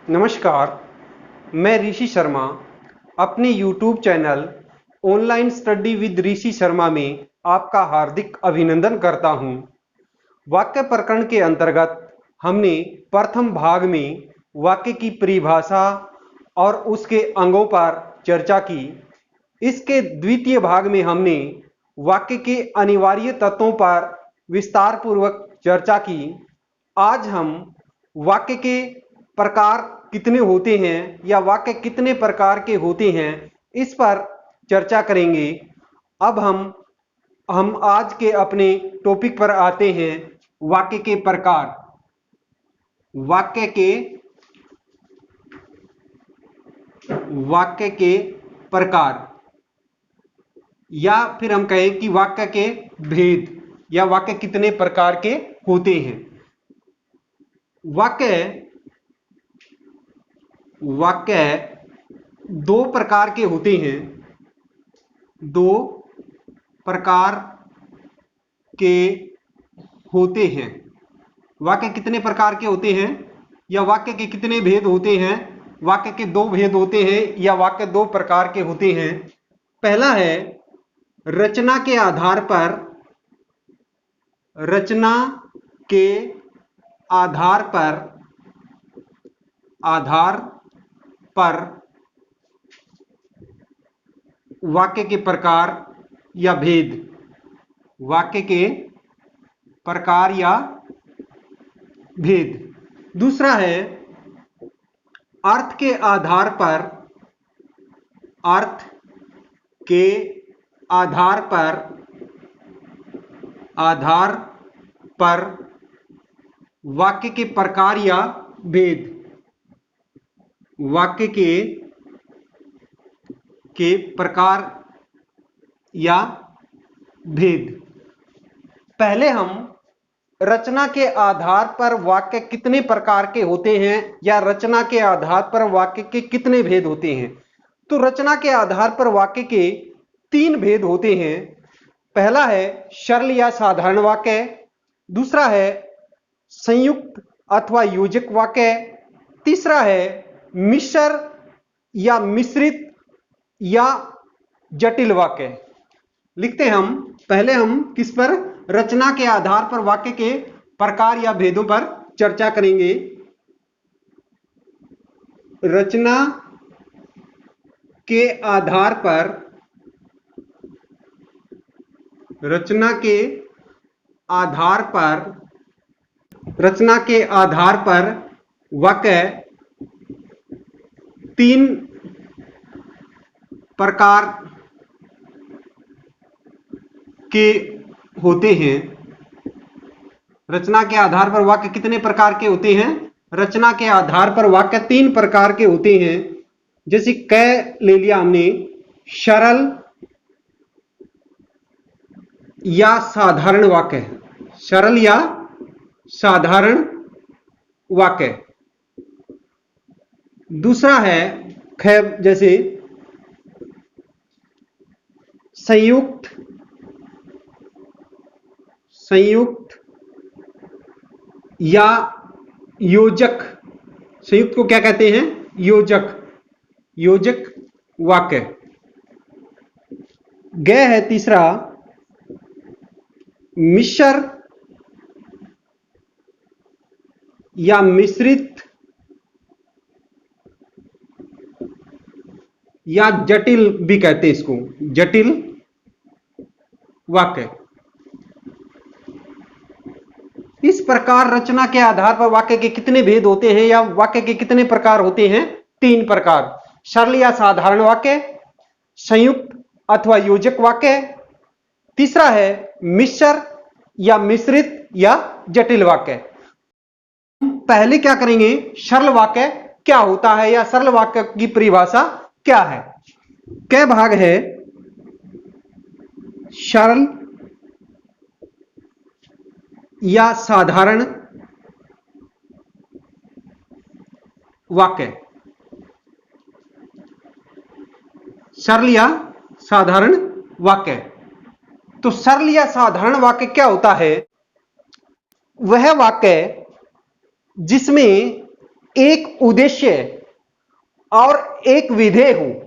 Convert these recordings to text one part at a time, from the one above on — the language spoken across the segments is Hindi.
नमस्कार, मैं ऋषि शर्मा अपने YouTube channel online study with Rishi Sharma में आपका हार्दिक अभिनंदन करता हूं। वाक्य प्रकरण के अंतर्गत हमने प्रथम भाग में वाक्य की परिभाषा और उसके अंगों पर चर्चा की। इसके द्वितीय भाग में हमने वाक्य के अनिवार्य तत्वों पर विस्तार पूर्वक चर्चा की। आज हम वाक्य के प्रकार कितने होते हैं या वाक्य कितने प्रकार के होते हैं इस पर चर्चा करेंगे। अब हम आज के अपने टॉपिक पर आते हैं, वाक्य के प्रकार। वाक्य के प्रकार या फिर हम कहें कि वाक्य के भेद या वाक्य कितने प्रकार के होते हैं। वाक्य दो प्रकार के होते हैं। दो प्रकार के होते हैं। वाक्य कितने प्रकार के होते हैं या वाक्य के कितने भेद होते हैं? वाक्य के दो भेद होते हैं या वाक्य दो प्रकार के होते हैं। पहला है रचना के आधार पर। रचना के आधार पर वाक्य के प्रकार या भेद। वाक्य के प्रकार या भेद। दूसरा है अर्थ के आधार पर। अर्थ के आधार पर वाक्य के प्रकार या भेद। वाक्य के प्रकार या भेद। पहले हम रचना के आधार पर वाक्य कितने प्रकार के होते हैं या रचना के आधार पर वाक्य के कितने भेद होते हैं। तो रचना के आधार पर वाक्य के तीन भेद होते हैं। पहला है सरल या साधारण वाक्य। दूसरा है संयुक्त अथवा योजक वाक्य। तीसरा है मिश्र या मिश्रित या जटिल वाक्य। लिखते हैं पहले हम किस पर? रचना के आधार पर वाक्य के प्रकार या भेदों पर चर्चा करेंगे। रचना के आधार पर वाक्य तीन प्रकार के होते हैं। रचना के आधार पर वाक्य कितने प्रकार के होते हैं? रचना के आधार पर वाक्य तीन प्रकार के होते हैं। जैसे क ले लिया हमने, सरल या साधारण वाक्य। सरल या साधारण वाक्य। दूसरा है ख जैसे संयुक्त या योजक। संयुक्त को क्या कहते हैं? योजक वाक्य। ग है तीसरा मिश्र या मिश्रित या जटिल भी कहते हैं इसको, जटिल वाक्य। इस प्रकार रचना के आधार पर वाक्य के कितने भेद होते हैं या वाक्य के कितने प्रकार होते हैं? तीन प्रकार। सरल या साधारण वाक्य, संयुक्त अथवा योजक वाक्य, तीसरा है मिश्र या मिश्रित या जटिल वाक्य। पहले क्या करेंगे? सरल वाक्य क्या होता है या सरल वाक्य की परिभाषा क्या है। क्या भाग है? सरल या साधारण वाक्य। सरल या साधारण वाक्य। तो सरल या साधारण वाक्य क्या होता है? वह वाक्य जिसमें एक उद्देश्य और एक विधेय हो।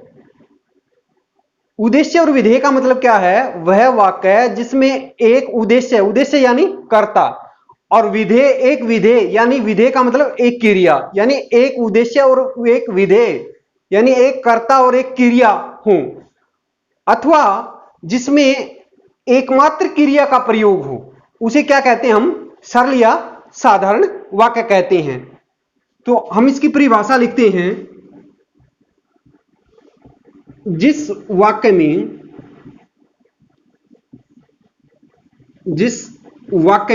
उद्देश्य और विधेय का मतलब क्या है? वह वाक्य जिसमें एक उद्देश्य, उद्देश्य यानी कर्ता, और विधेय एक विधेय, यानी विधेय का मतलब एक क्रिया, यानी एक उद्देश्य और एक विधेय यानी एक कर्ता और एक क्रिया हो, अथवा जिसमें एकमात्र क्रिया का प्रयोग हो, उसे क्या कहते हैं? हम सरल या साधारण वाक्य कहते हैं। तो हम इसकी परिभाषा लिखते हैं। जिस वाक्य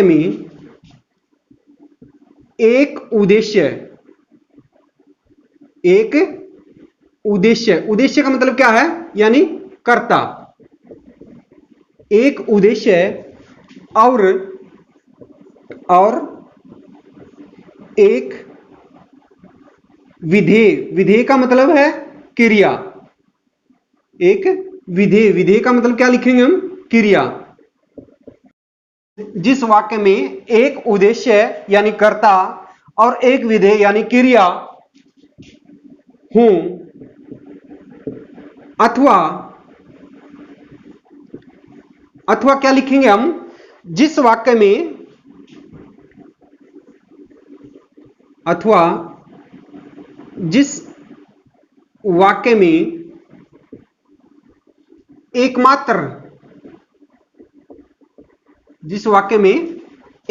में एक उद्देश्य का मतलब क्या है? यानी कर्ता, एक उद्देश्य और एक विधेय का मतलब है क्रिया। एक विधेय का मतलब क्या लिखेंगे हम? क्रिया। जिस वाक्य में एक उद्देश्य यानी कर्ता और एक विधेय यानी क्रिया हो, अथवा क्या लिखेंगे हम? जिस वाक्य में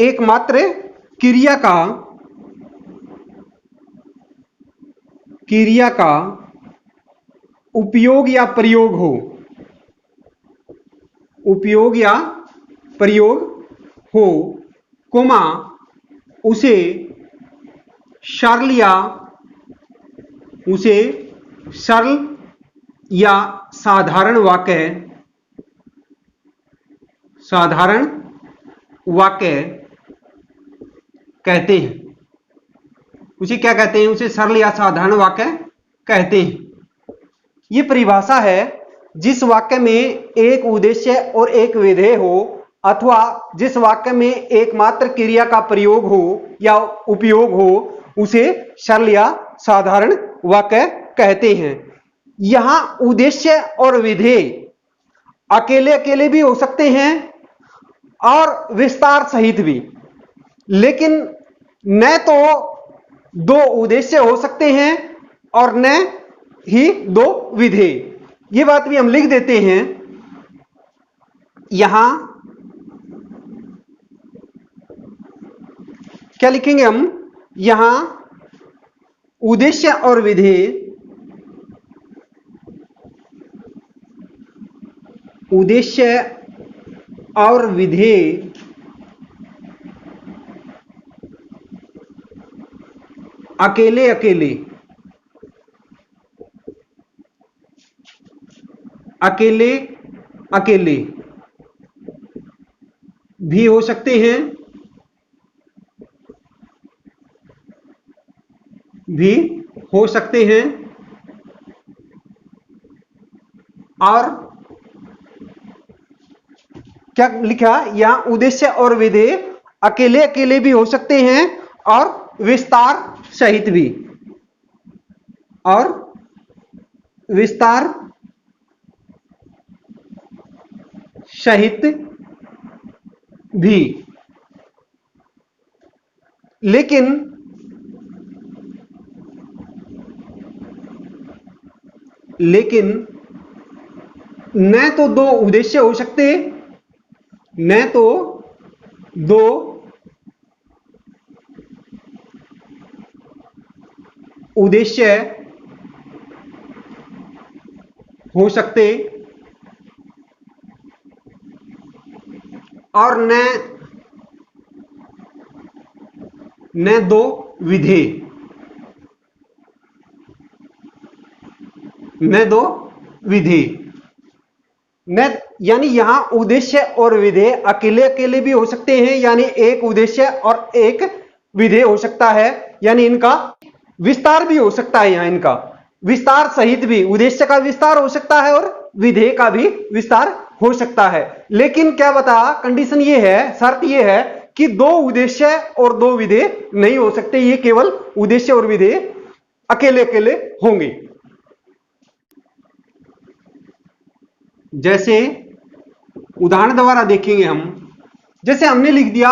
एकमात्र क्रिया का उपयोग या प्रयोग हो, कोमा, उसे सरल या साधारण वाक्य कहते हैं। उसे क्या कहते हैं? उसे सरल या साधारण वाक्य कहते हैं। यह परिभाषा है जिस वाक्य में एक उद्देश्य और एक विधेय हो, अथवा जिस वाक्य में एकमात्र क्रिया का प्रयोग हो या उपयोग हो, उसे सरल या साधारण वाक्य कहते हैं। यहां उद्देश्य और विधेय अकेले अकेले भी हो सकते हैं और विस्तार सहित भी, लेकिन न तो दो उद्देश्य हो सकते हैं और न ही दो विधेय। ये बात भी हम लिख देते हैं। यहां क्या लिखेंगे हम? यहां उद्देश्य और विधेय अकेले अकेले भी हो सकते हैं, और क्या लिखा? यहां उद्देश्य और विधेय अकेले अकेले भी हो सकते हैं और विस्तार सहित भी, लेकिन न तो दो उद्देश्य हो सकते, न तो दो उद्देश्य हो सकते और न दो विधेय, यानी यहां उद्देश्य और विधेय अकेले अकेले भी हो सकते हैं, यानी एक उद्देश्य और एक विधेय हो सकता है, यानी इनका विस्तार भी हो सकता है। यहां इनका विस्तार सहित भी, उद्देश्य का विस्तार हो सकता है और विधेय का भी विस्तार हो सकता है। लेकिन क्या बता, कंडीशन ये है, शर्त ये है कि दो उद्देश्य और दो विधेय नहीं हो सकते, ये केवल उद्देश्य और विधेय अकेले अकेले होंगे। जैसे उदाहरण द्वारा देखेंगे हम, जैसे हमने लिख दिया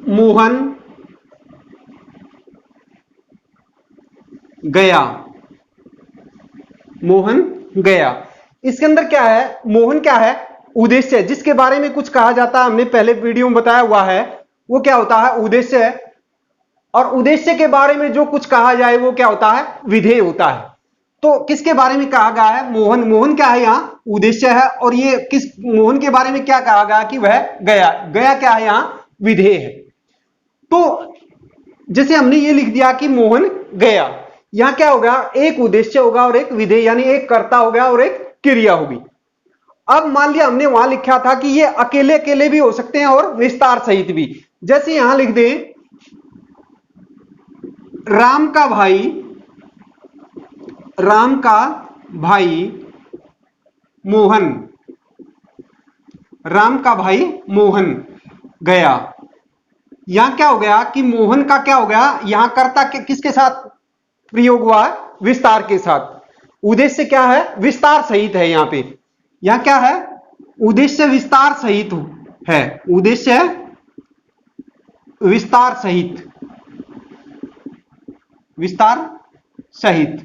मोहन गया, मोहन गया। इसके अंदर क्या है, मोहन क्या है, उद्देश्य, जिसके बारे में कुछ कहा जाता है, हमने पहले वीडियो में बताया हुआ है, वो क्या होता है, उद्देश्य है। और उद्देश्य के बारे में जो कुछ कहा जाए वो क्या होता है, विधेय होता है। तो किसके बारे में कहा गया है, मोहन, मोहन क्या है यहां, उद्देश्य है। और ये किस मोहन के बारे में क्या कहा गया कि वह गया, गया क्या है यहां, विधेय है। तो जैसे हमने ये लिख दिया कि मोहन गया, यहां क्या होगा, एक उद्देश्य होगा और एक विधेय, यानी एक कर्ता हो गया और एक क्रिया होगी। अब मान लिया हमने वहां लिखा था कि ये अकेले अकेले भी हो सकते हैं और विस्तार सहित भी। जैसे यहां लिख दें राम का भाई, राम का भाई मोहन, राम का भाई मोहन गया। यहां क्या हो गया कि मोहन का क्या हो गया, यहां कर्ता किसके साथ प्रयोग हुआ है, विस्तार के साथ। उद्देश्य क्या है, विस्तार सहित है। यहां पे यहां क्या है, उद्देश्य विस्तार सहित है, उद्देश्य विस्तार सहित, विस्तार सहित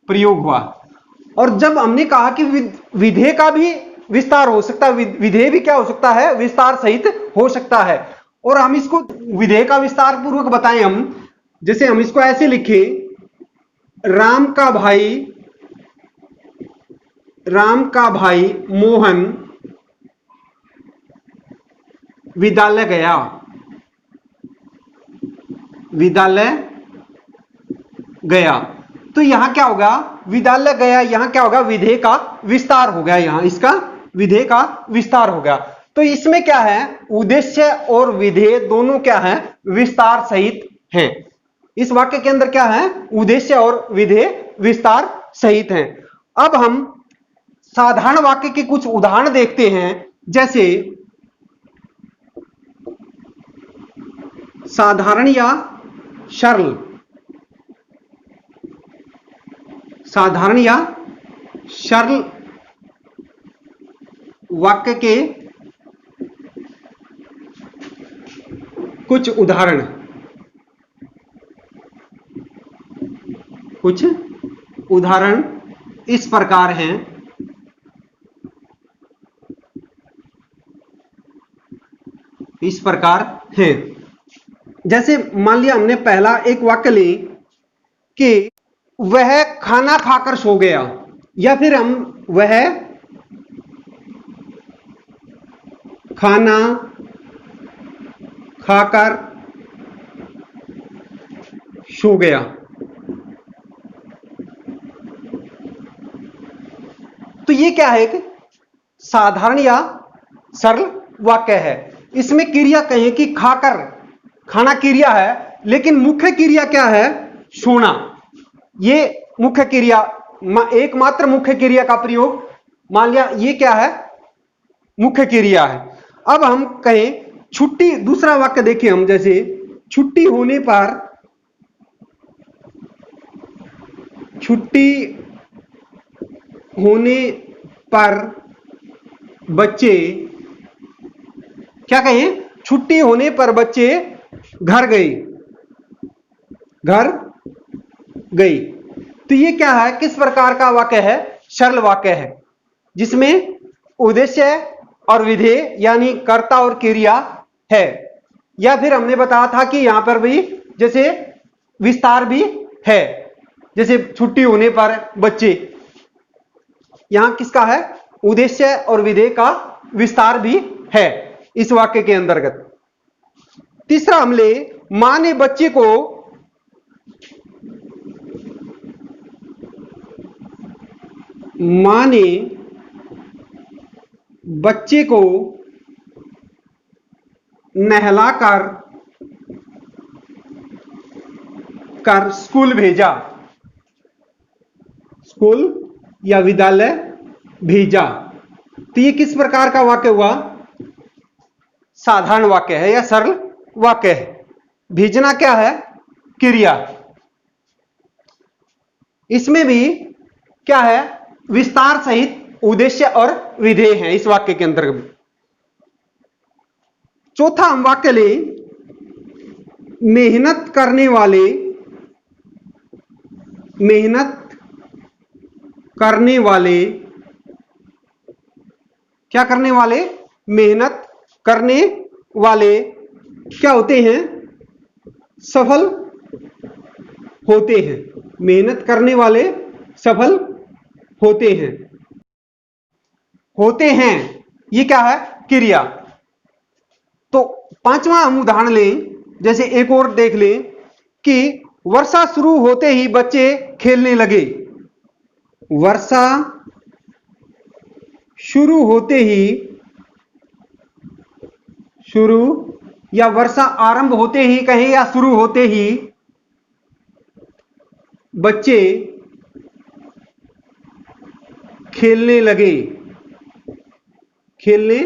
प्रयोग हुआ। और जब हमने कहा कि विधेय का भी विस्तार हो सकता है, विधेय भी क्या हो सकता है, विस्तार सहित हो सकता है। और हम इसको विधेय का विस्तार पूर्वक बताएं हम, जैसे हम इसको ऐसे लिखे राम का भाई, राम का भाई मोहन विद्यालय गया, विद्यालय गया। तो यहां क्या होगा, विद्यालय गया, यहां क्या होगा, विधेय का विस्तार हो गया, यहां इसका विधेय का विस्तार हो गया। तो इसमें क्या है, उद्देश्य और विधेय दोनों क्या है, विस्तार सहित हैं। इस वाक्य के अंदर क्या है, उद्देश्य और विधेय विस्तार सहित हैं। अब हम साधारण वाक्य के कुछ उदाहरण देखते हैं। जैसे साधारण या सरल, साधारण या सरल वाक्य के कुछ उदाहरण, कुछ उदाहरण इस प्रकार हैं। इस प्रकार हैं, जैसे मान लिया हमने पहला एक वाक्य ले कि वह खाना खाकर सो गया, या फिर हम वह खाना खाकर सो गया। तो ये क्या है, एक साधारण या सरल वाक्य है। इसमें क्रिया कहें कि खाकर, खाना क्रिया है, लेकिन मुख्य क्रिया क्या है, सोना। ये मुख्य क्रिया, एकमात्र मुख्य क्रिया का प्रयोग, मान लिया ये क्या है, मुख्य क्रिया है। अब हम कहें छुट्टी, दूसरा वाक्य देखिए हम, जैसे छुट्टी होने पर, छुट्टी होने पर बच्चे, क्या कहें, छुट्टी होने पर बच्चे घर गए, घर गई। तो ये क्या है, किस प्रकार का वाक्य है, सरल वाक्य है, जिसमें उद्देश्य और विधेय यानी कर्ता और क्रिया है। या फिर हमने बताया था कि यहां पर भी जैसे विस्तार भी है, जैसे छुट्टी होने पर बच्चे, यहां किसका है, उद्देश्य और विधेय का विस्तार भी है इस वाक्य के अंतर्गत। तीसरा हम ले, मां ने बच्चे को, मां ने बच्चे को नहलाकर स्कूल भेजा, स्कूल या विद्यालय भेजा। तो ये किस प्रकार का वाक्य हुआ, साधारण वाक्य है या सरल वाक्य है। भेजना क्या है? क्रिया। इसमें भी क्या है? विस्तार सहित उद्देश्य और विधेय है इस वाक्य के अंतर्गत। चौथा हम वाक्य लें, मेहनत करने वाले, मेहनत करने वाले, क्या करने वाले? मेहनत करने वाले क्या होते हैं? सफल होते हैं। मेहनत करने वाले सफल होते हैं। होते हैं, ये क्या है? क्रिया। तो पांचवा हम उदाहरण लें, जैसे एक और देख लें कि वर्षा शुरू होते ही बच्चे खेलने लगे। वर्षा शुरू होते ही, शुरू या वर्षा आरंभ होते ही कहें या शुरू होते ही बच्चे खेलने लगे, खेलने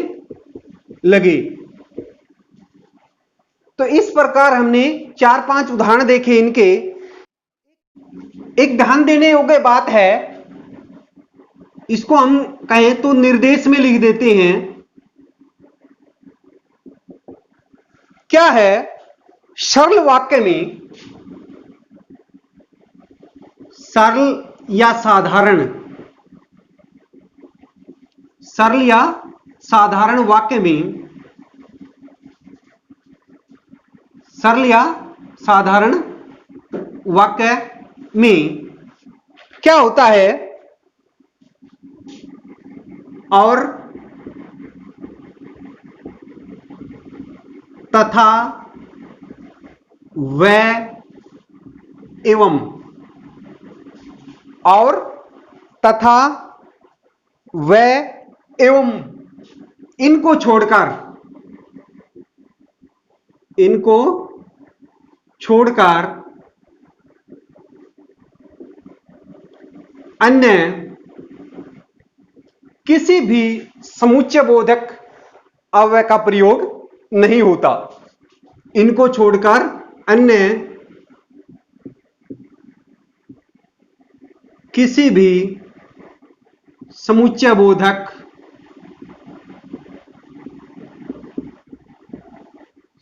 लगे। तो इस प्रकार हमने 4-5 उदाहरण देखे इनके। एक ध्यान देने योग्य बात है, इसको हम कहें तो निर्देश में लिख देते हैं। क्या है? सरल वाक्य में सरल या साधारण, सरल या साधारण वाक्य में, सरल या साधारण वाक्य में क्या होता है? और, तथा, व, एवं। और, तथा, व, एवं इनको छोड़कर, इनको छोड़कर अन्य किसी भी समुच्चय बोधक अव्यय का प्रयोग नहीं होता। इनको छोड़कर अन्य किसी भी समुच्चय बोधक,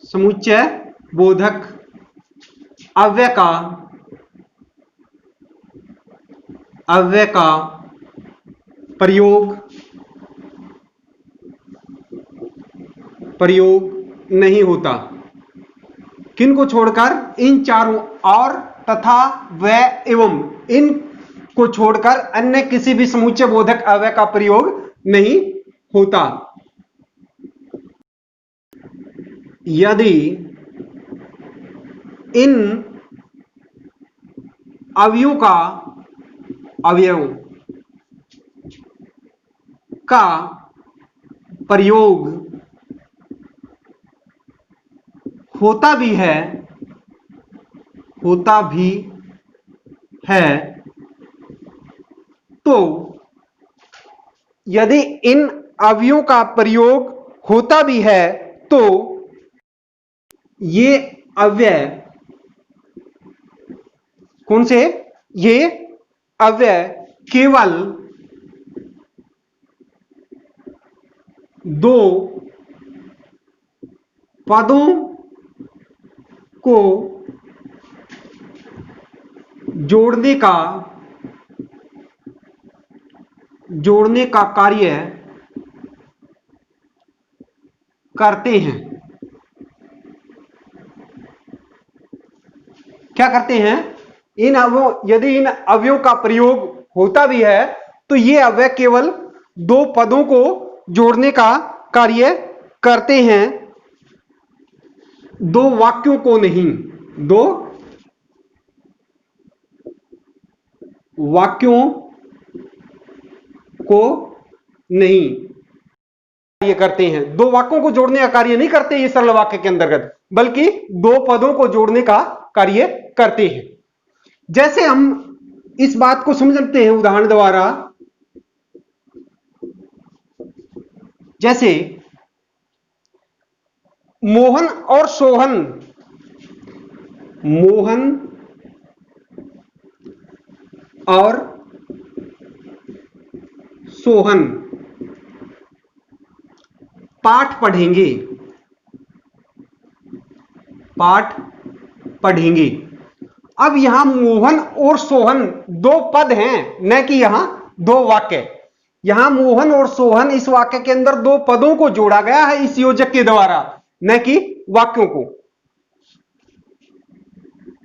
समुच्चय बोधक अव्यय का, अव्यय का प्रयोग नहीं होता। किनको छोड़कर? इन चारों, और, तथा, व, एवं, इन को छोड़कर अन्य किसी भी समुच्चय बोधक अव्यय का प्रयोग नहीं होता। यदि इन अवयवों का, अवयव का प्रयोग होता भी है, होता भी है, तो यदि इन अवयवों का प्रयोग होता भी है तो ये अव्यय, कौन से? ये अव्यय केवल दो पदों को जोड़ने का कार्य करते हैं। क्या करते हैं? यदि इन अवयवों का प्रयोग होता भी है तो ये अव्यय केवल दो पदों को जोड़ने का कार्य करते हैं, दो वाक्यों को नहीं, दो वाक्यों को नहीं कार्य करते हैं। दो वाक्यों को जोड़ने का कार्य नहीं करते ये सरल वाक्य के अंतर्गत, बल्कि दो पदों को जोड़ने का कार्य करते हैं। जैसे हम इस बात को समझते हैं उदाहरण द्वारा, जैसे मोहन और सोहन, मोहन और सोहन पाठ पढ़ेंगे, पाठ पढ़ेंगे। अब यहां मोहन और सोहन दो पद हैं, न कि यहां दो वाक्य। यहां मोहन और सोहन इस वाक्य के अंदर दो पदों को जोड़ा गया है इस योजक के द्वारा, न कि वाक्यों को।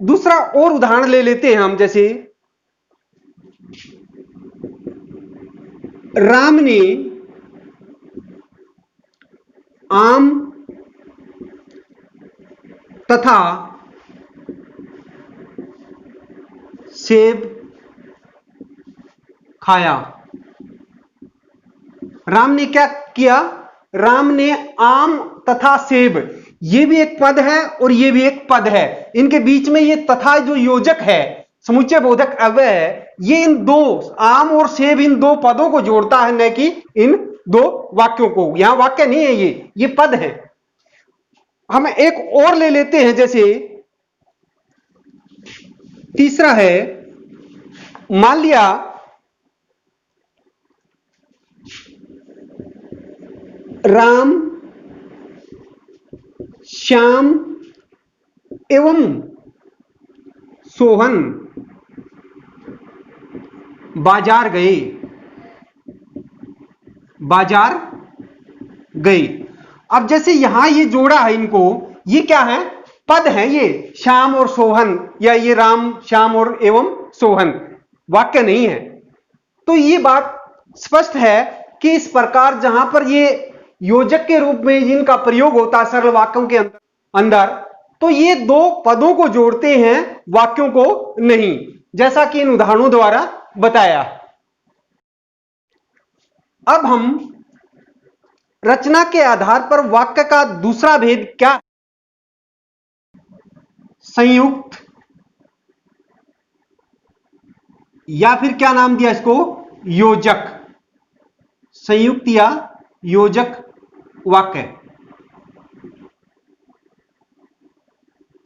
दूसरा और उदाहरण ले लेते हैं हम, जैसे राम ने आम तथा सेब खाया। राम ने क्या किया? राम ने आम तथा सेब, ये भी एक पद है और ये भी एक पद है। इनके बीच में ये तथा जो योजक है, समुच्चय बोधक अव्यय है, ये इन दो, आम और सेब, इन दो पदों को जोड़ता है, न कि इन दो वाक्यों को। यहां वाक्य नहीं है, ये पद है। हम एक और ले लेते हैं, जैसे तीसरा है, मान लिया राम, श्याम एवं सोहन बाजार गए, बाजार गए। अब जैसे यहां ये जोड़ा है इनको, ये क्या है? पद है ये, श्याम और सोहन, या ये राम, श्याम और एवं सोहन, वाक्य नहीं है। तो ये बात स्पष्ट है कि इस प्रकार जहां पर ये योजक के रूप में इनका प्रयोग होता है सरल वाक्यों के अंदर, तो ये दो पदों को जोड़ते हैं, वाक्यों को नहीं, जैसा कि इन उदाहरणों द्वारा बताया। अब हम रचना के आधार पर वाक्य का दूसरा भेद क्या? संयुक्त, या फिर क्या नाम दिया इसको? योजक, संयुक्त या योजक वाक्य।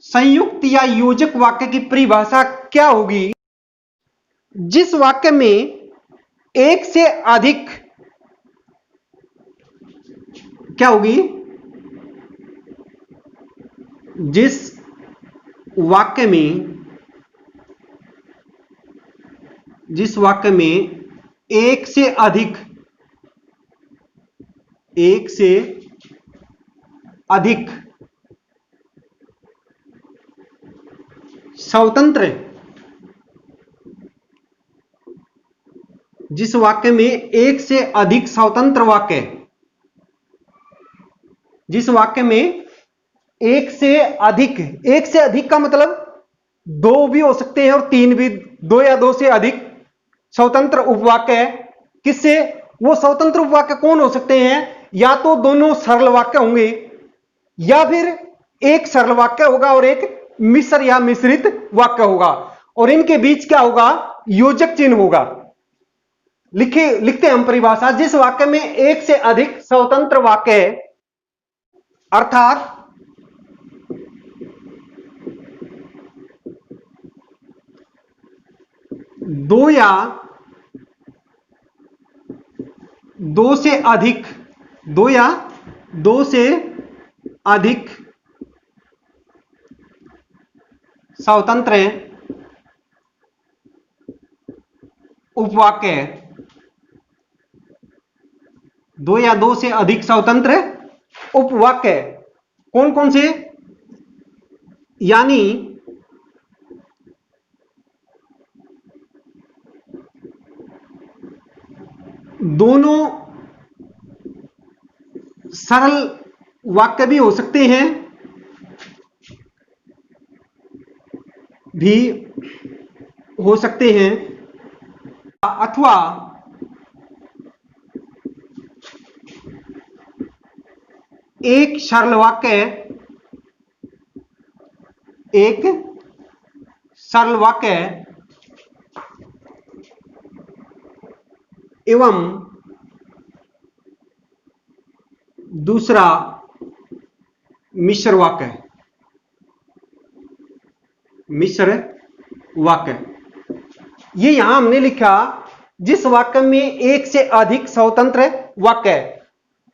संयुक्त या योजक वाक्य की परिभाषा क्या होगी? जिस वाक्य में एक से अधिक, क्या होगी? जिस वाक्य में एक से अधिक स्वतंत्र, जिस वाक्य में एक से अधिक स्वतंत्र वाक्य, जिस वाक्य में एक से अधिक का मतलब दो भी हो सकते हैं और तीन भी, दो या दो से अधिक स्वतंत्र उपवाक्य है। किससे? वो स्वतंत्र उपवाक्य कौन हो सकते हैं? या तो दोनों सरल वाक्य होंगे, या फिर एक सरल वाक्य होगा और एक मिश्र या मिश्रित वाक्य होगा, और इनके बीच क्या होगा? योजक चिन्ह होगा। लिखते हैं हम परिभाषा, जिस वाक्य में एक से अधिक स्वतंत्र वाक्य है, अर्थात दो या दो से अधिक स्वतंत्र उपवाक्य, दो या दो से अधिक स्वतंत्र उपवाक्य कौन कौन से? यानी दोनों सरल वाक्य भी हो सकते हैं, अथवा एक सरल वाक्य एवं दूसरा मिश्र वाक्य, मिश्र वाक्य। ये यहां हमने लिखा जिस वाक्य में एक से अधिक स्वतंत्र वाक्य है,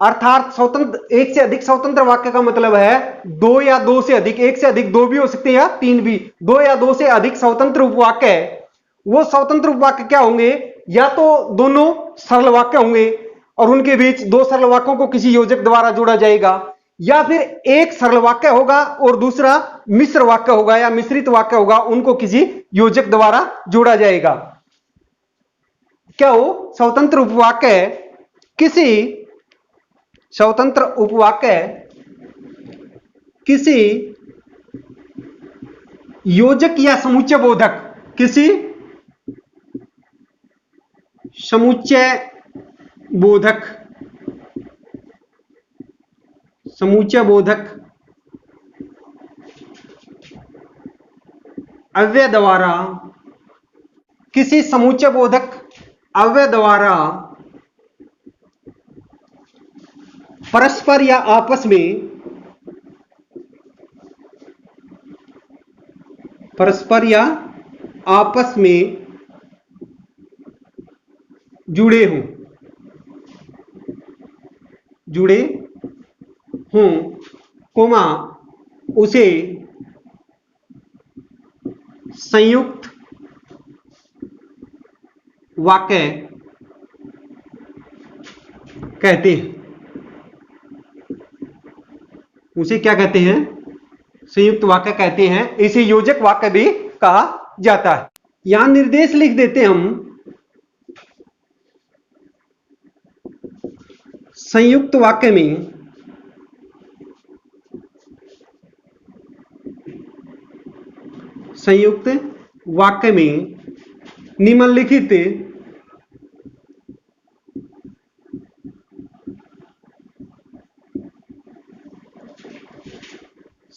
अर्थात स्वतंत्र, एक से अधिक स्वतंत्र वाक्य का मतलब है दो या दो से अधिक, एक से अधिक दो भी हो सकते हैं या तीन भी, दो या दो से अधिक स्वतंत्र उपवाक्य है। वो स्वतंत्र उपवाक्य क्या होंगे? या तो दोनों सरल वाक्य होंगे और उनके बीच दो सरल वाक्यों को किसी योजक द्वारा जोड़ा जाएगा, या फिर एक सरल वाक्य होगा और दूसरा मिश्र वाक्य होगा या मिश्रित वाक्य होगा, उनको किसी योजक द्वारा जोड़ा जाएगा। क्या हो? स्वतंत्र उपवाक्य किसी स्वतंत्र उपवाक्य किसी योजक या समुच्चय बोधक, किसी समुच्चय बोधक, समुच्चय बोधक अव्यय द्वारा, किसी समुच्चय बोधक अव्यय द्वारा परस्पर या आपस में, परस्पर या आपस में जुड़े हों, जुड़े हों, कोमा उसे संयुक्त वाक्य कहते हैं। उसे क्या कहते हैं? संयुक्त वाक्य कहते हैं। इसे योजक वाक्य भी कहा जाता है। यहां निर्देश लिख देते हम, संयुक्त वाक्य में संयुक्त वाक्य में निम्नलिखित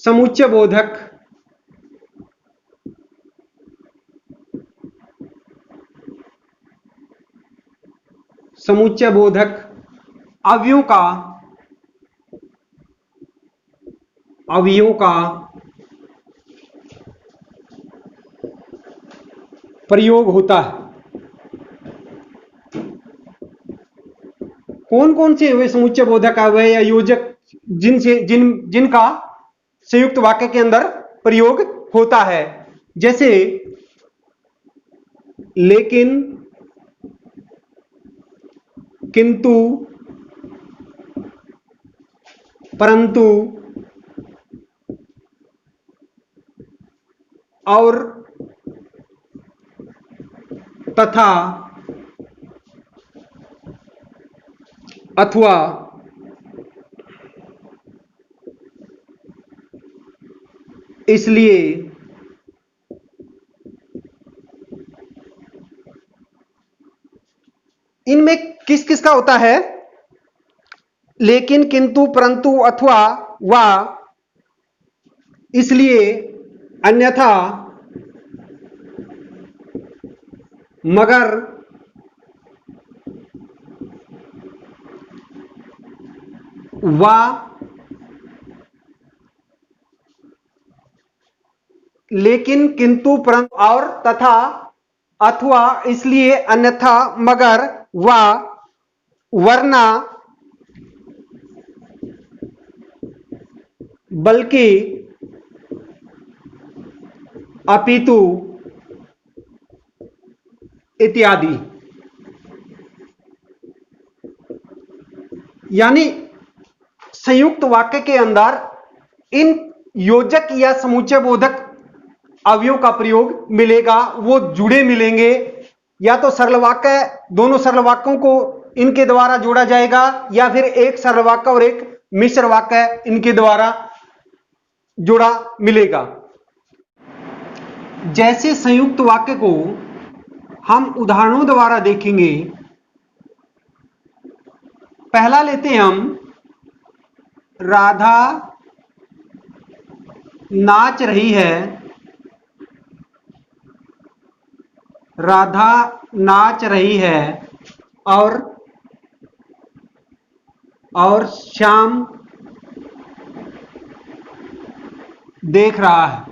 समुच्चय बोधक अवयवों का प्रयोग होता है। कौन कौन से वे समुच्चय बोधक अवयव या योजक जिनका संयुक्त वाक्य के अंदर प्रयोग होता है? जैसे लेकिन, किंतु, परंतु, और, तथा, अथवा, इसलिए, इनमें किस किस का होता है? लेकिन, किंतु, परंतु, अथवा, वा, इसलिए, अन्यथा, मगर, वा, लेकिन, किंतु, परंतु, और, तथा, अथवा, इसलिए, अन्यथा, मगर, वा, वरना, बल्कि, अपितु, इत्यादि। यानी संयुक्त वाक्य के अंदर इन योजक या समुच्चय बोधक अवयवों का प्रयोग मिलेगा। वो जुड़े मिलेंगे, या तो सरल वाक्य, दोनों सरल वाक्यों को इनके द्वारा जोड़ा जाएगा, या फिर एक सरल वाक्य और एक मिश्र वाक्य इनके द्वारा जोड़ा मिलेगा। जैसे संयुक्त वाक्य को हम उदाहरणों द्वारा देखेंगे। पहला लेते हैं हम, राधा नाच रही है, राधा नाच रही है, और श्याम देख रहा है,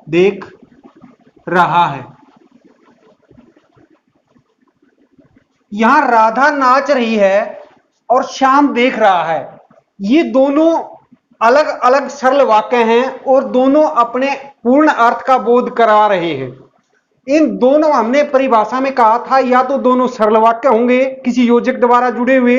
देख रहा है। यहां राधा नाच रही है और श्याम देख रहा है। ये दोनों अलग अलग सरल वाक्य हैं और दोनों अपने पूर्ण अर्थ का बोध करा रहे हैं। इन दोनों, हमने परिभाषा में कहा था, या तो दोनों सरल वाक्य होंगे किसी योजक द्वारा जुड़े हुए,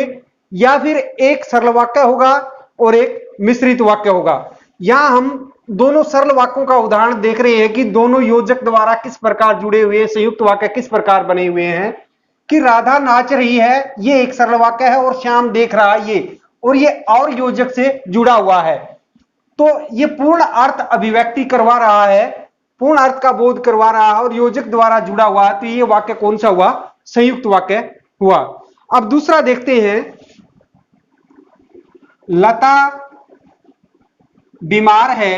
या फिर एक सरल वाक्य होगा और एक मिश्रित वाक्य होगा। यहां हम दोनों सरल वाक्यों का उदाहरण देख रहे हैं कि दोनों योजक द्वारा किस प्रकार जुड़े हुए, संयुक्त वाक्य किस प्रकार बने हुए हैं। कि राधा नाच रही है, ये एक सरल वाक्य है, और श्याम देख रहा है, ये और योजक से जुड़ा हुआ है। तो ये पूर्ण अर्थ अभिव्यक्ति करवा रहा है, पूर्ण अर्थ का बोध करवा रहा है और योजक द्वारा जुड़ा हुआ है। तो ये वाक्य कौन सा हुआ? संयुक्त वाक्य हुआ। अब दूसरा देखते हैं। लता बीमार है,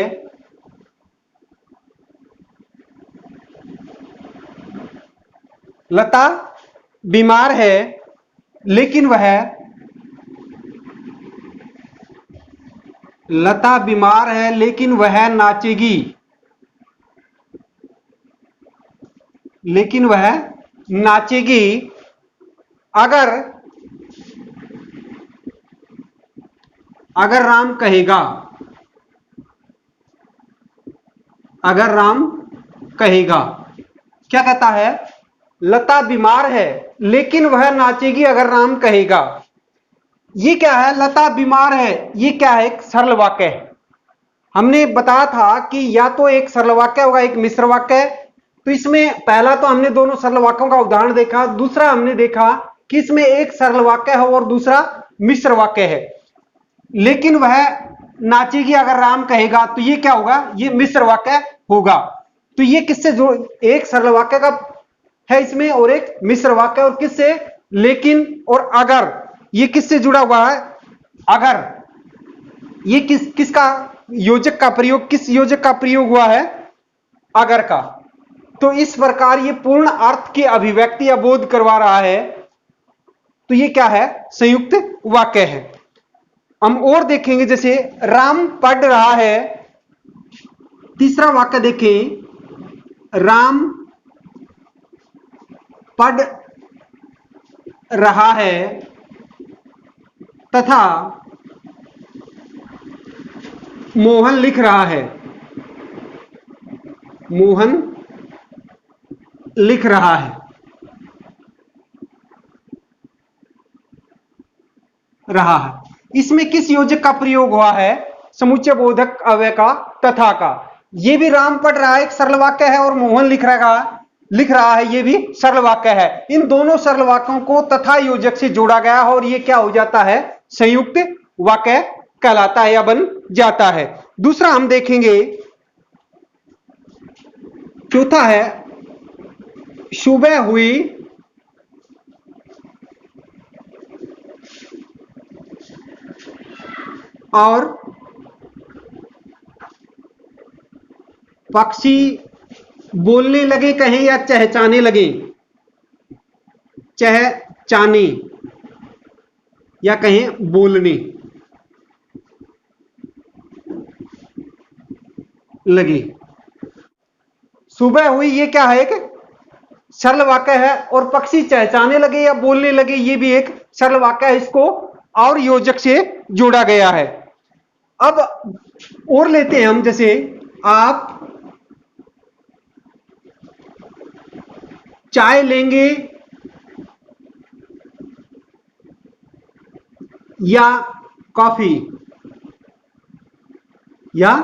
लता बीमार है लेकिन वह, लता बीमार है लेकिन वह नाचेगी, लेकिन वह नाचेगी अगर, अगर राम कहेगा, अगर राम कहेगा। क्या कहता है? लता बीमार है लेकिन वह नाचेगी अगर राम कहेगा। ये क्या है? लता बीमार है, ये क्या है? एक सरल वाक्य है। हमने बताया था कि या तो एक सरल वाक्य होगा, एक मिश्र वाक्य है। तो इसमें पहला तो हमने दोनों सरल वाक्यों का उदाहरण देखा, दूसरा हमने देखा कि इसमें एक सरल वाक्य है और दूसरा मिश्र वाक्य है। लेकिन वह नाचेगी अगर राम कहेगा, तो ये क्या होगा? ये मिश्र वाक्य होगा। तो ये किससे जो, एक सरल वाक्य का है इसमें और एक मिश्र वाक्य, और किससे? लेकिन और अगर। ये किससे जुड़ा हुआ है? अगर। ये किसका योजक का प्रयोग, किस योजक का प्रयोग हुआ है? अगर का। तो इस प्रकार ये पूर्ण अर्थ की अभिव्यक्ति या बोध करवा रहा है। तो ये क्या है? संयुक्त वाक्य है। हम और देखेंगे, जैसे राम पढ़ रहा है। तीसरा वाक्य देखें, राम पढ़ रहा है तथा मोहन लिख रहा है, मोहन लिख रहा है। रहा है, इसमें किस योजक का प्रयोग हुआ है? समुच्चय बोधक अव्यय का, तथा का। ये भी राम पढ़ रहा है, एक सरल वाक्य है, और मोहन लिख रहा है, ये भी सरल वाक्य है। इन दोनों सरल वाक्यों को तथा योजक से जोड़ा गया है और ये क्या हो जाता है? संयुक्त वाक्य कहलाता है या बन जाता है। दूसरा हम देखेंगे, चौथा है, सुबह हुई और पक्षी बोलने लगे, कहें या चहचाने लगे, चहचाने या कहें बोलने लगे। सुबह हुई, ये क्या है? एक सरल वाक्य है, और पक्षी चहचाने लगे या बोलने लगे, ये भी एक सरल वाक्य है। इसको और योजक से जोड़ा गया है। अब और लेते हैं हम, जैसे आप चाय लेंगे या कॉफी, या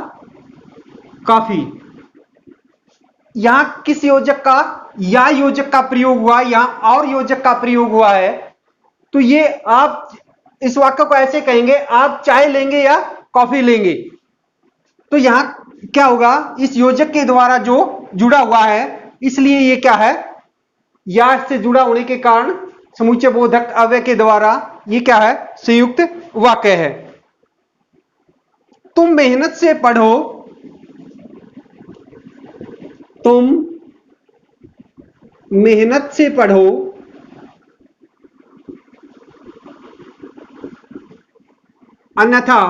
कॉफी। यहां किस योजक का? या योजक का प्रयोग हुआ, यहां और योजक का प्रयोग हुआ है। तो ये आप इस वाक्य को ऐसे कहेंगे, आप चाय लेंगे या कॉफी लेंगे। तो यहां क्या होगा? इस योजक के द्वारा जो जुड़ा हुआ है, इसलिए ये क्या है? या से जुड़ा होने के कारण समुच्चय बोधक अव्यय के द्वारा ये क्या है? संयुक्त वाक्य है। तुम मेहनत से पढ़ो, तुम मेहनत से पढ़ो, अन्यथा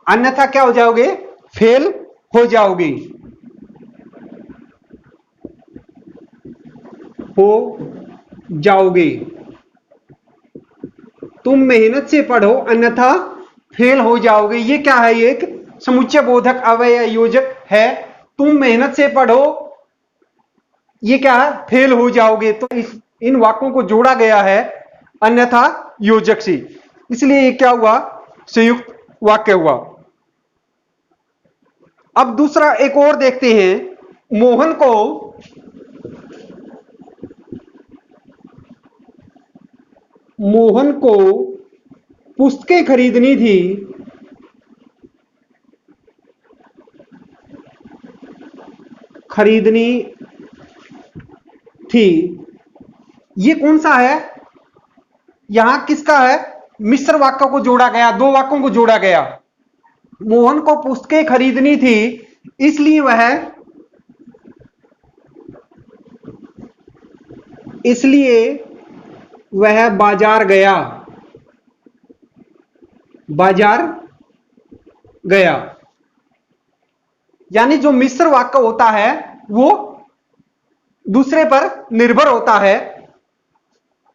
अन्यथा क्या हो जाओगे? फेल हो जाओगे। हो जाओगे। तुम मेहनत से पढ़ो अन्यथा फेल हो जाओगे। ये क्या है? ये एक समुच्चय बोधक अव्यय योजक है। तुम मेहनत से पढ़ो, ये क्या है? फेल हो जाओगे। तो इन वाक्यों को जोड़ा गया है अन्यथा योजक से, इसलिए ये क्या हुआ? संयुक्त वाक्य हुआ। अब दूसरा एक और देखते हैं। मोहन को पुस्तकें खरीदनी थी। खरीदनी थी। ये कौन सा है? यहां किसका है? मिश्र वाक्य को जोड़ा गया, दो वाक्यों को जोड़ा गया। मोहन को पुस्तकें खरीदनी थी, इसलिए वह बाजार गया। बाजार गया। यानी जो मिश्र वाक्य होता है वो दूसरे पर निर्भर होता है।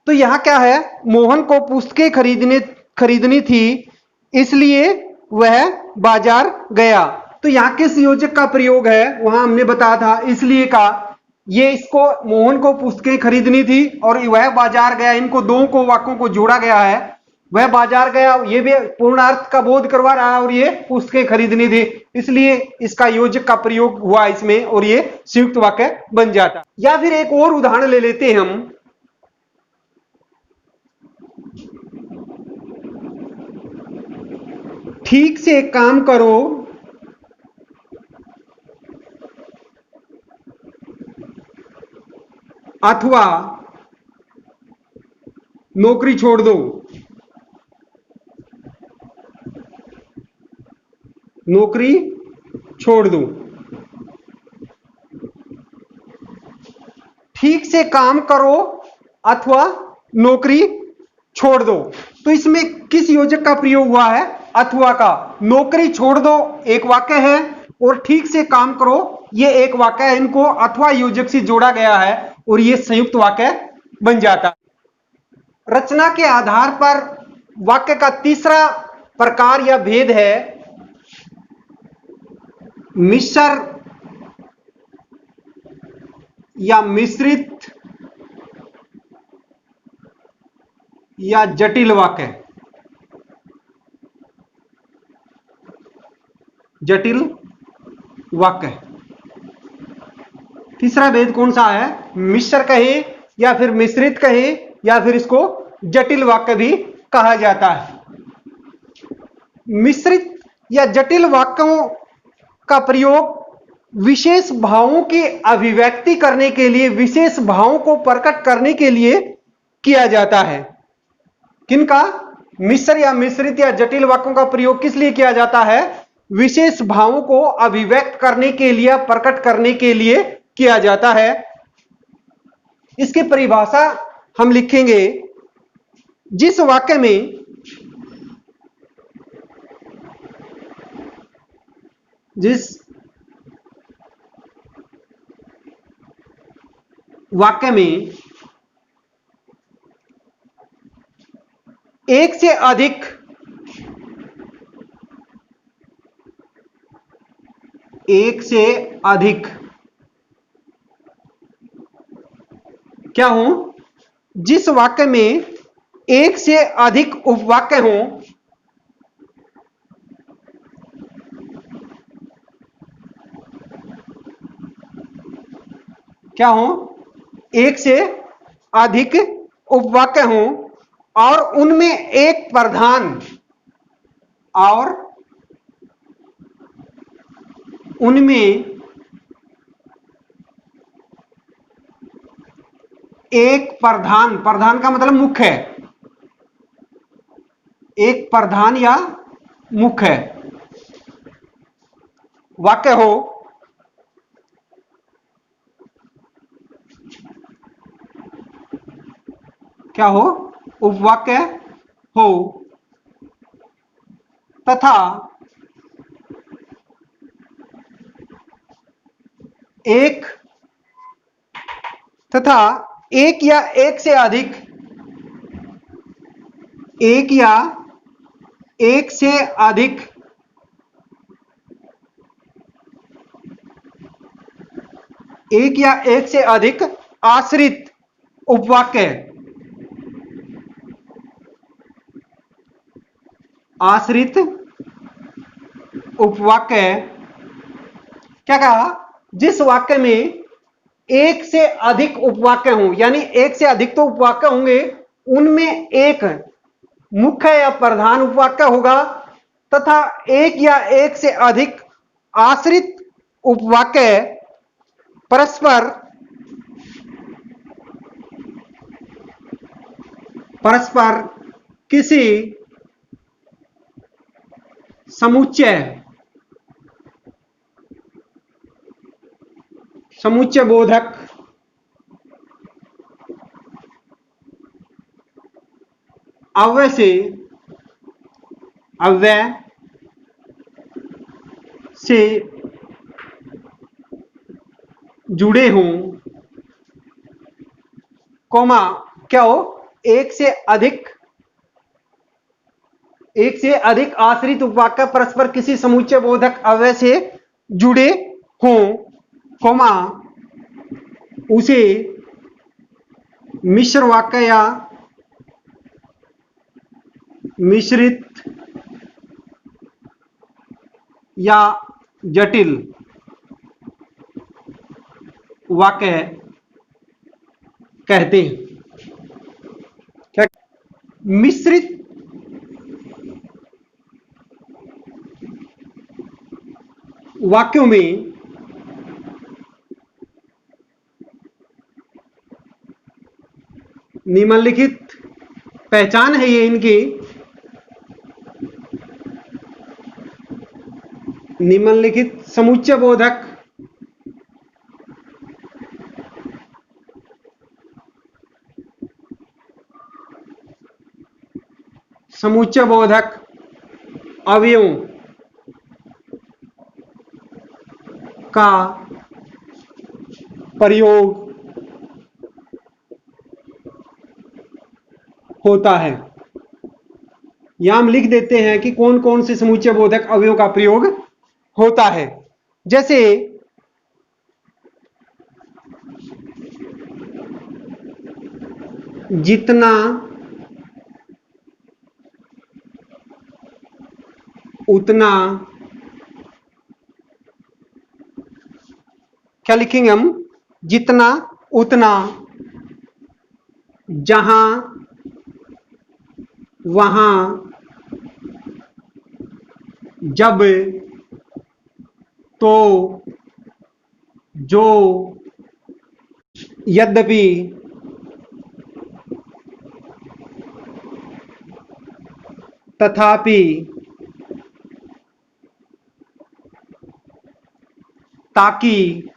तो यहां क्या है? मोहन को पुस्तकें खरीदनी थी, इसलिए वह बाजार गया। तो यहां किस योजक का प्रयोग है? वहां हमने बताया था इसलिए का। ये इसको मोहन को पुस्तकें खरीदनी थी और वह बाजार गया, इनको दो को वाक्यों को जोड़ा गया है। वह बाजार गया, ये भी पूर्णार्थ का बोध करवा रहा है और ये पुस्तकें खरीदनी थी, इसलिए इसका योजक का प्रयोग हुआ इसमें और ये संयुक्त वाक्य बन जाता। या फिर एक और उदाहरण ले लेते हैं हम। ठीक से काम करो अथवा नौकरी छोड़ दो। नौकरी छोड़ दो। ठीक से काम करो अथवा नौकरी छोड़ दो। तो इसमें किस योजक का प्रयोग हुआ है? अथवा का। नौकरी छोड़ दो एक वाक्य है और ठीक से काम करो ये एक वाक्य है। इनको अथवा योजक से जोड़ा गया है और ये संयुक्त वाक्य बन जाता है। रचना के आधार पर वाक्य का तीसरा प्रकार या भेद है मिश्र या मिश्रित या जटिल वाक्य। जटिल वाक्य। तीसरा भेद कौन सा है? मिश्र कहे या फिर मिश्रित कहे या फिर इसको जटिल वाक्य भी कहा जाता है। मिश्रित या जटिल वाक्यों का प्रयोग विशेष भावों की अभिव्यक्ति करने के लिए, विशेष भावों को प्रकट करने के लिए किया जाता है। किनका? मिश्र या मिश्रित या जटिल वाक्यों का प्रयोग किस लिए किया जाता है? विशेष भावों को अभिव्यक्त करने के लिए, प्रकट करने के लिए किया जाता है। इसकी परिभाषा हम लिखेंगे। जिस वाक्य में एक से अधिक क्या हो? जिस वाक्य में एक से अधिक उपवाक्य हो, क्या हो? एक से अधिक उपवाक्य हो और उनमें एक प्रधान और उनमें एक प्रधान, प्रधान का मतलब मुख्य है, एक प्रधान या मुख्य वाक्य हो, क्या हो? उपवाक्य हो तथा एक तथा एक या एक से अधिक, एक या एक से अधिक एक या एक से अधिक आश्रित उपवाक्य, आश्रित उपवाक्य, क्या कहा, जिस वाक्य में एक से अधिक उपवाक्य हों, यानी एक से अधिक तो उपवाक्य होंगे, उनमें एक मुख्य या प्रधान उपवाक्य होगा तथा एक या एक से अधिक आश्रित उपवाक्य परस्पर किसी समुच्चय बोधक अव्यय से जुड़े हों, कॉमा क्या हो, एक से अधिक आश्रित उपवाक्य परस्पर किसी समुच्चय बोधक अव्यय से जुड़े हों, कॉमा उसे मिश्र वाक्य या मिश्रित या जटिल वाक्य कहते हैं। क्या मिश्रित वाक्यों में निम्नलिखित पहचान है ये इनकी, निम्नलिखित समुच्चय बोधक अवयवों का प्रयोग होता है। यहां हम लिख देते हैं कि कौन कौन से समुच्चय बोधक अवयवों का प्रयोग होता है। जैसे जितना, उतना, क्या लिखेंगे हम, जितना उतना, जहां वहां, जब, तो, जो, यद्यपि, तथापि, ताकि,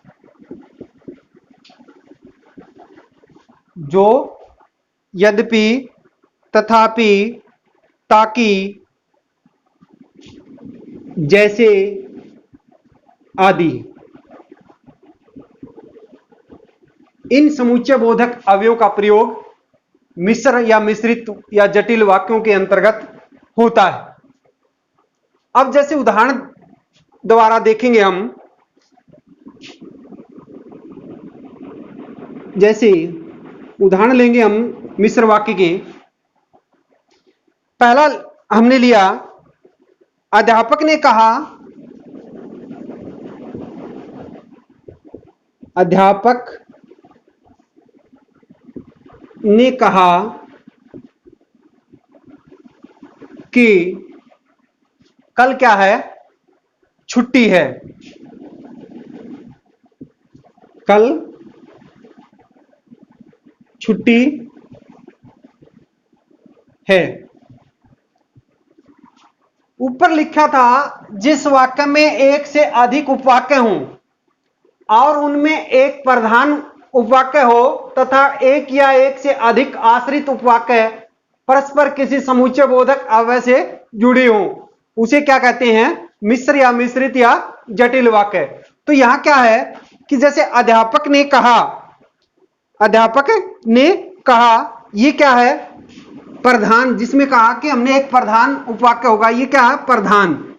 जो, यद्यपि, तथापि, ताकि, जैसे आदि। इन समुच्चय बोधक अवयवों का प्रयोग मिश्र या मिश्रित या जटिल वाक्यों के अंतर्गत होता है। अब जैसे उदाहरण द्वारा देखेंगे हम, जैसे उदाहरण लेंगे हम मिश्र वाक्य के। पहला हमने लिया, अध्यापक ने कहा, अध्यापक ने कहा कि कल क्या है, छुट्टी है। कल छुट्टी है। ऊपर लिखा था जिस वाक्य में एक से अधिक उपवाक्य हों और उनमें एक प्रधान उपवाक्य हो तथा एक या एक से अधिक आश्रित उपवाक्य परस्पर किसी समुच्चय बोधक अव्यय से जुड़े हों, उसे क्या कहते हैं, मिश्र या मिश्रित या जटिल वाक्य। तो यहां क्या है, कि जैसे अध्यापक ने कहा, अध्यापक ने कहा, ये क्या है? प्रधान, जिसमें कहा कि हमने एक प्रधान उपवाक्य होगा, ये क्या है? प्रधान।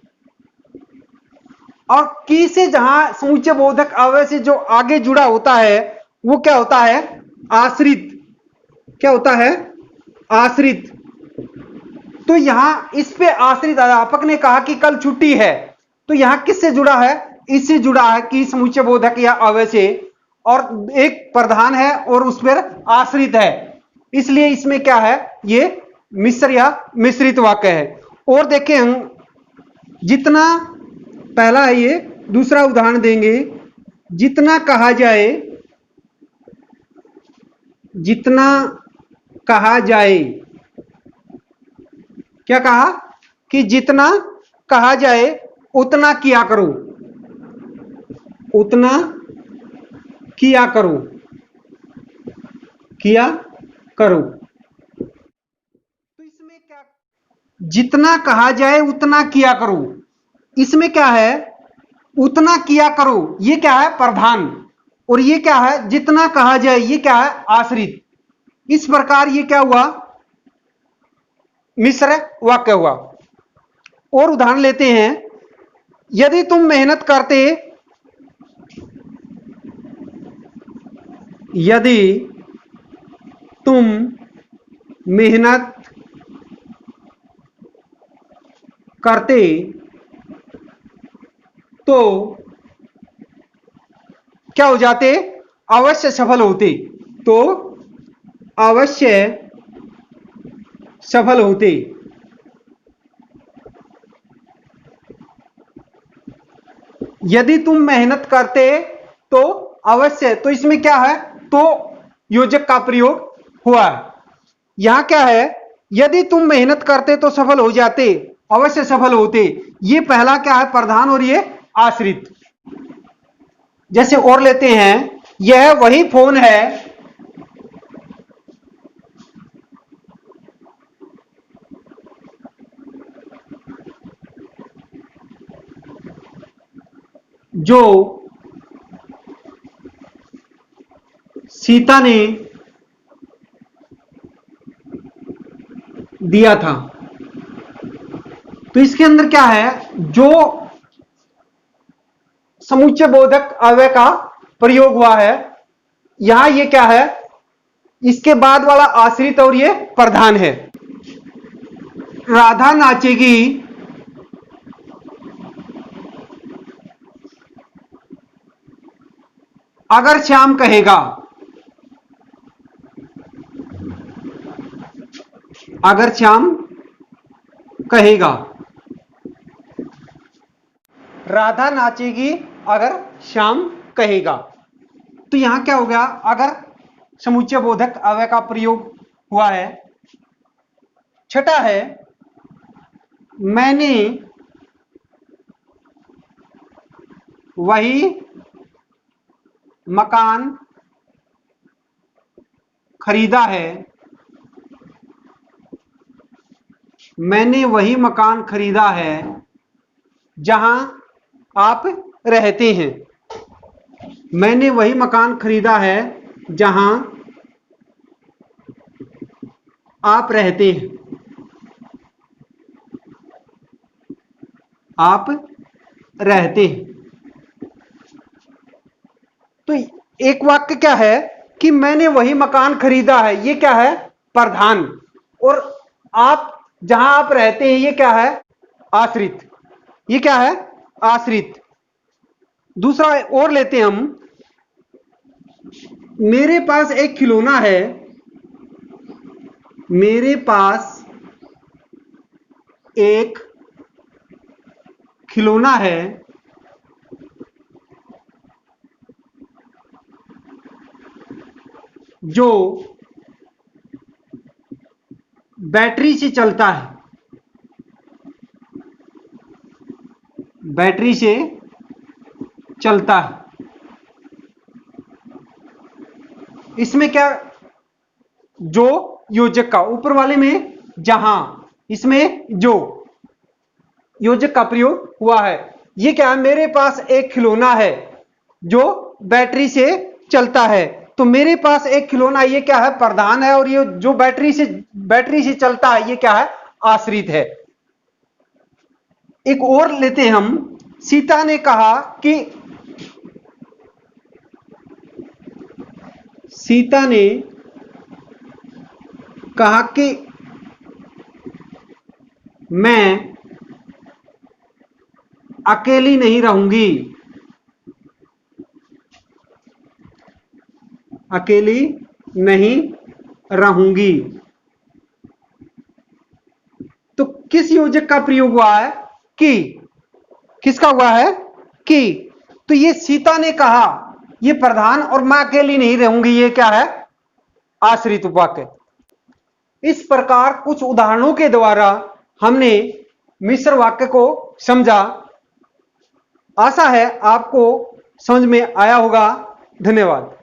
और की से जहां समुच्चय बोधक अव्यय से जो आगे जुड़ा होता है वो क्या होता है? आश्रित। क्या होता है? आश्रित। तो यहां इस पे आश्रित, अध्यापक ने कहा कि कल छुट्टी है, तो यहां किससे जुड़ा है? इससे जुड़ा है कि समुच्चय बोधक या अव्यय से, और एक प्रधान है और उस पर आश्रित है, इसलिए इसमें क्या है? ये मिश्र या मिश्रित वाक्य है। और देखें हम, जितना पहला है ये, दूसरा उदाहरण देंगे। जितना कहा जाए, जितना कहा जाए, क्या कहा? कि जितना कहा जाए उतना किया करो, उतना किया करो, किया करो। तो इसमें क्या, जितना कहा जाए उतना किया करो, इसमें क्या है? उतना किया करो, ये क्या है? प्रधान। और ये क्या है? जितना कहा जाए, ये क्या है? आश्रित। इस प्रकार ये क्या हुआ? मिश्र वाक्य हुआ। और उदाहरण लेते हैं। यदि तुम मेहनत करते, यदि तुम मेहनत करते तो क्या हो जाते? अवश्य सफल होते। तो अवश्य सफल होते। यदि तुम मेहनत करते तो अवश्य, तो इसमें क्या है? तो योजक का प्रयोग हुआ है। यहां क्या है? यदि तुम मेहनत करते तो सफल हो जाते, अवश्य सफल होते। ये पहला क्या है? प्रधान, और ये आश्रित। जैसे और लेते हैं, यह वही फोन है जो सीता ने दिया था। तो इसके अंदर क्या है? जो समुच्चय बोधक अव्यय का प्रयोग हुआ है, यहां ये क्या है? इसके बाद वाला आश्रित और ये प्रधान है। राधा नाचेगी अगर श्याम कहेगा, अगर श्याम कहेगा। राधा नाचेगी अगर श्याम कहेगा। तो यहां क्या हो गया? अगर समुच्चय बोधक अव्यय का प्रयोग हुआ है। छठा है, मैंने वही मकान खरीदा है, मैंने वही मकान खरीदा है जहां आप रहते हैं। मैंने वही मकान खरीदा है जहां आप रहते हैं। आप रहते हैं। तो एक वाक्य क्या है? कि मैंने वही मकान खरीदा है, ये क्या है? प्रधान। और आप जहां आप रहते हैं, ये क्या है? आश्रित। ये क्या है? आश्रित। दूसरा और लेते हैं हम। मेरे पास एक खिलौना है, मेरे पास एक खिलौना है जो बैटरी से चलता है, बैटरी से चलता है। इसमें क्या? जो योजक का, ऊपर वाले में जहां, इसमें जो योजक का प्रयोग हुआ है। ये क्या है? मेरे पास एक खिलौना है जो बैटरी से चलता है। तो मेरे पास एक खिलौना, ये क्या है? प्रधान है, और ये जो बैटरी से चलता है, ये क्या है? आश्रित है। एक और लेते हैं हम। सीता ने कहा कि मैं अकेली नहीं रहूंगी, अकेली नहीं रहूंगी। तो किस योजक का प्रयोग हुआ है? कि। किसका हुआ है? कि। तो ये सीता ने कहा, ये प्रधान, और मैं अकेली नहीं रहूंगी, ये क्या है? आश्रित वाक्य। इस प्रकार कुछ उदाहरणों के द्वारा हमने मिश्र वाक्य को समझा। आशा है आपको समझ में आया होगा। धन्यवाद।